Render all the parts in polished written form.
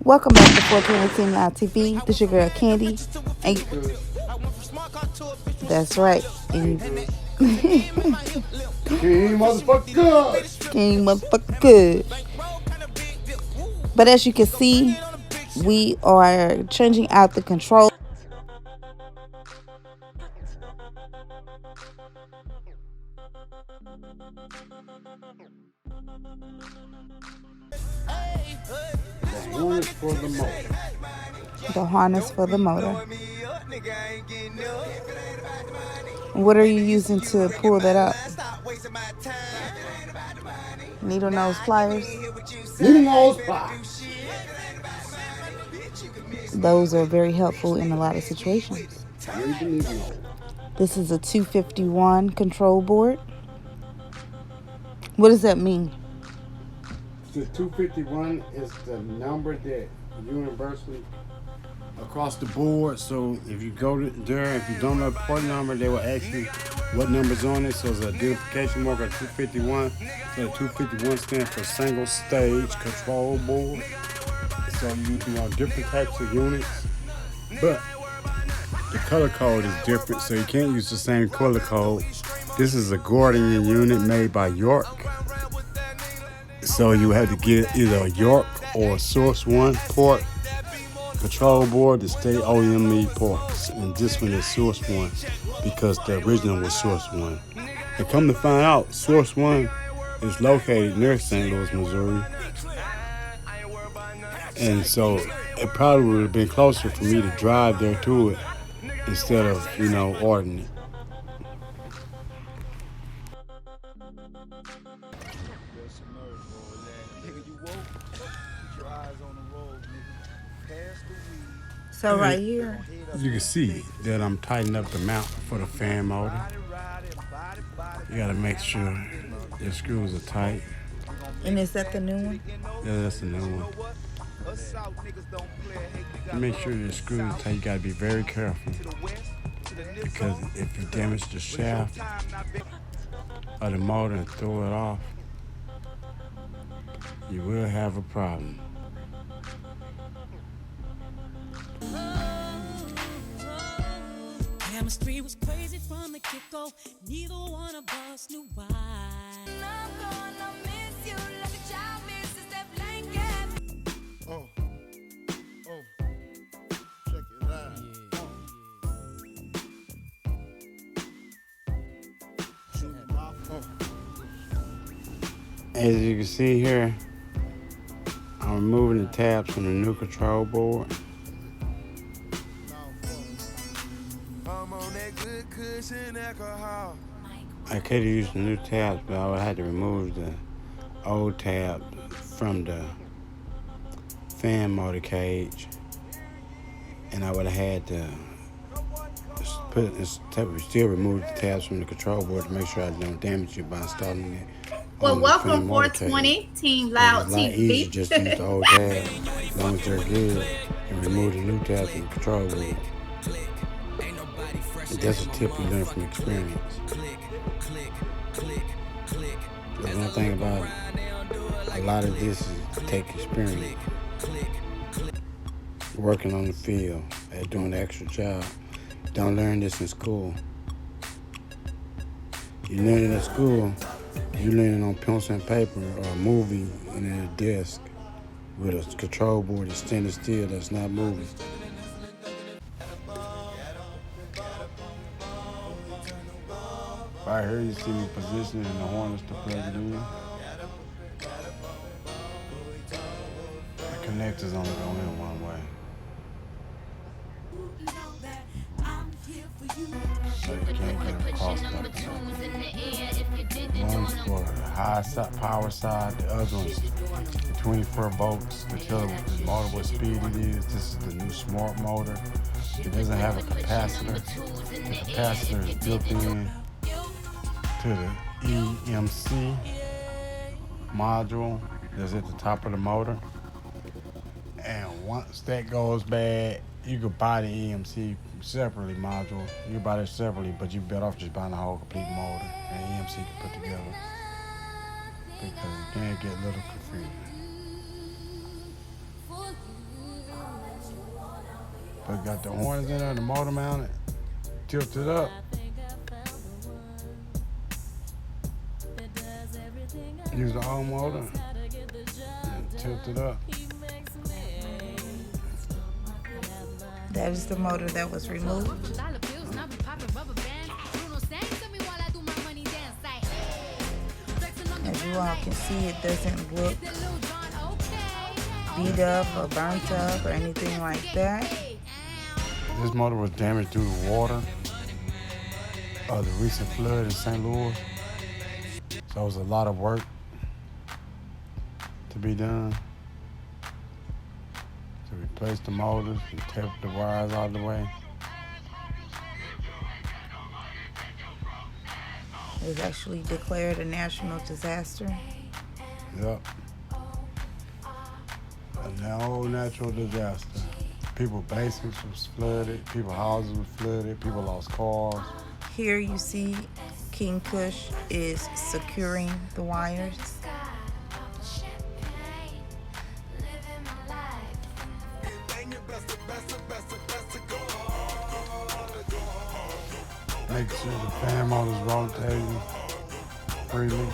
Welcome back to 420 Team Live TV. This your girl Candy. And that's right. And King motherfucker. King motherfucker good. But as you can see, we are changing out the control. The harness for the motor. The harness for the motor. What are you using to pull that up? Needle nose pliers. Needle nose pliers. Those are very helpful in a lot of situations. Use the needle nose. This is a 251 control board. What does that mean? The 251 is the number that universally across the board. So if you go there, if you don't know the port number, they will ask you what number's on it. So it's an identification marker 251. So the 251 stands for single stage control board. So you know different types of units, but the color code is different. So you can't use the same color code. This is a Gordian unit made by York. So you have to get either a York or a Source One port control board to stay OEM ports, and this one is Source One because the original was Source One. And come to find out, Source One is located near St. Louis, Missouri, and so it probably would have been closer for me to drive there to it instead of ordering it. So right here, You can see that I'm tightening up the mount for the fan motor. You gotta make sure your screws are tight. and is that the new one? Yeah, that's the new one. Make sure your screws are tight. You gotta be very careful because if you damage the shaft of the motor and throw it off, you will have a problem. Chemistry was crazy from the get-go. Neither one of us knew why. I'm gonna miss you like a child misses that blanket. Check it out. As you can see here, I'm removing the tabs from the new control board. I could have used the new tabs, but I would have to remove the old tab from the fan motor cage, and I would have had to still remove the tabs from the control board to make sure I don't damage it by installing it. Well, welcome 420 Team Loud It's a lot easier TV. just to use the old tabs, as long as they're good, and remove the new tabs from the control board. That's a tip you learn from experience. The one thing about it, a lot of this is to take experience. Working on the field, and doing the extra job. Don't learn this in school. You learn it at school, you learn it on pencil and paper or a movie and at a desk with a control board that's standing still that's not moving. Right here you see me positioning the harness to plug it in. The connectors only go in one way. So you can't get across that. One's for the high power side, the other one's 24 volts to tell the motor what speed it is. This is the new smart motor. It doesn't have a capacitor. The capacitor is built in to the EMC module that's at the top of the motor. And once that goes bad, you could buy the EMC separately module. You can buy that separately, but you're better off just buying the whole complete motor and EMC to put together because it can get a little confusing. But got the horns in there, the motor mounted, tilted up. Use the old motor and tilt it up. That is the motor that was removed. As you all can see, it doesn't look beat up or burnt up or anything like that. This motor was damaged due to water of the recent flood in St. Louis. So it was a lot of work to be done to replace the motors and tape the wires out of the way. It was actually declared a national disaster. Yep. A whole natural disaster. People's basements was flooded, people's houses were flooded, people lost cars. Here you see King Kush is securing the wires. Make sure the fan motor's rotating freely.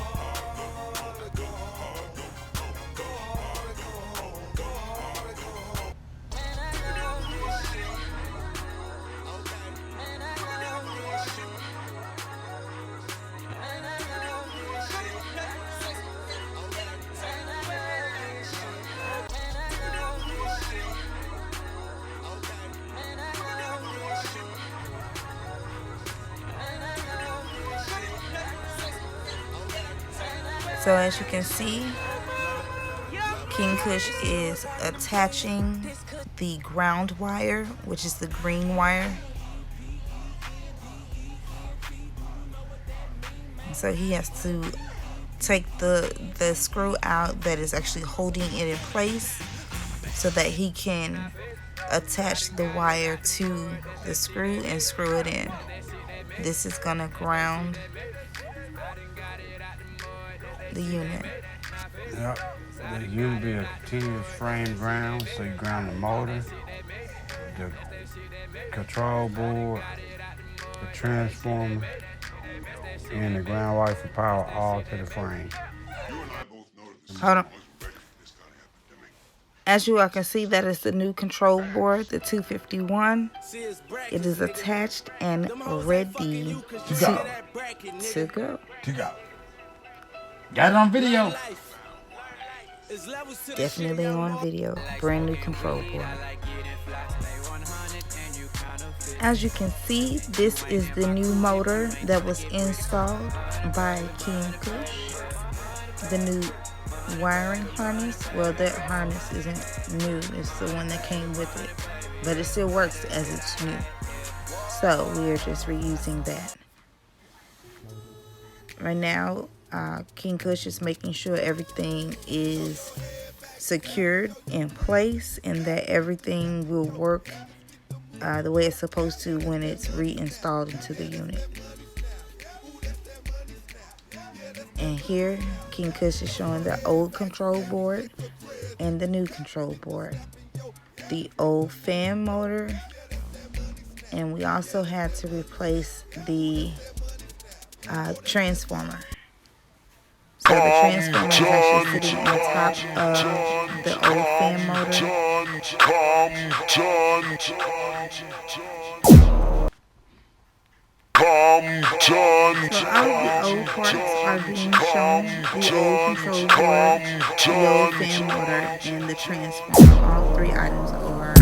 So as you can see, King Kush is attaching the ground wire, which is the green wire. So he has to take the screw out that is actually holding it in place so that he can attach the wire to the screw and screw it in. This is gonna ground the unit. Yep. The unit be a continuous frame ground, so you ground the motor, the control board, the transformer, and the ground wire for power all to the frame. Hold on. As you all can see, that is the new control board, the 251. It is attached and ready to go. Got it on video. Definitely on video. Brand new control board. As you can see, this is the new motor that was installed by King Kush. The new wiring harness. Well, that harness isn't new. It's the one that came with it. But it still works as it's new. So we are just reusing that. Right now, King Kush is making sure everything is secured in place and that everything will work the way it's supposed to when it's reinstalled into the unit. And here, King Kush is showing the old control board and the new control board. The old fan motor, and we also had to replace the transformer. So the transformer is actually sitting on top of the old fan motor. So all of the old parts are being shown. The old control board, the old fan motor, and the transformer. All three items are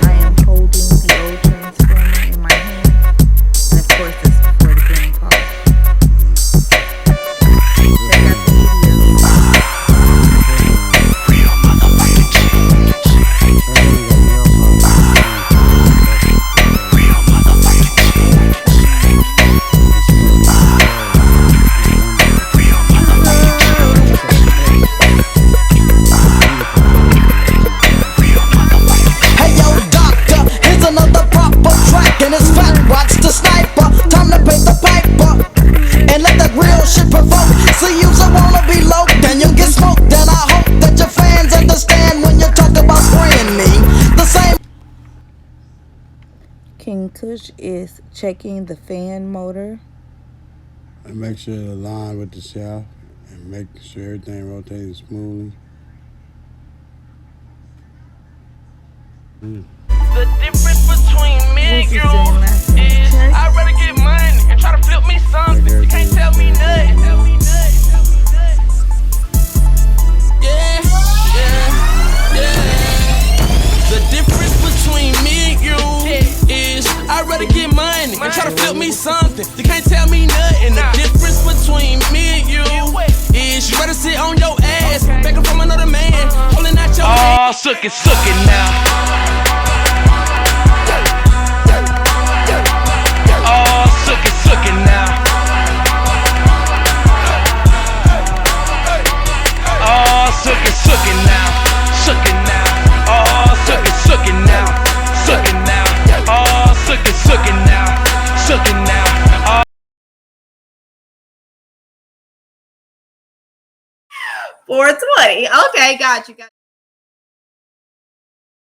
I am holding the old transformer in my hand. And of course, this is before the game call. Check out the video. Kush is checking the fan motor. And make sure it aligns with the shaft and make sure everything rotates smoothly. The difference between me and This is you doing last is check. I'd rather get money and try to flip me something. You can't tell me nothing. Yeah, yeah, yeah. The difference between me and you is I'd rather get money and try to flip me something. You can't tell me nothing. The difference between me and you is you rather sit on your ass, begging from another man, holding out your hand. Suck it now. Suck it now. Oh, suck it now. Suck it now. Oh, suck it now. Suck it now. Oh, suck it now. Suck it now. Oh. 420. Okay, got you.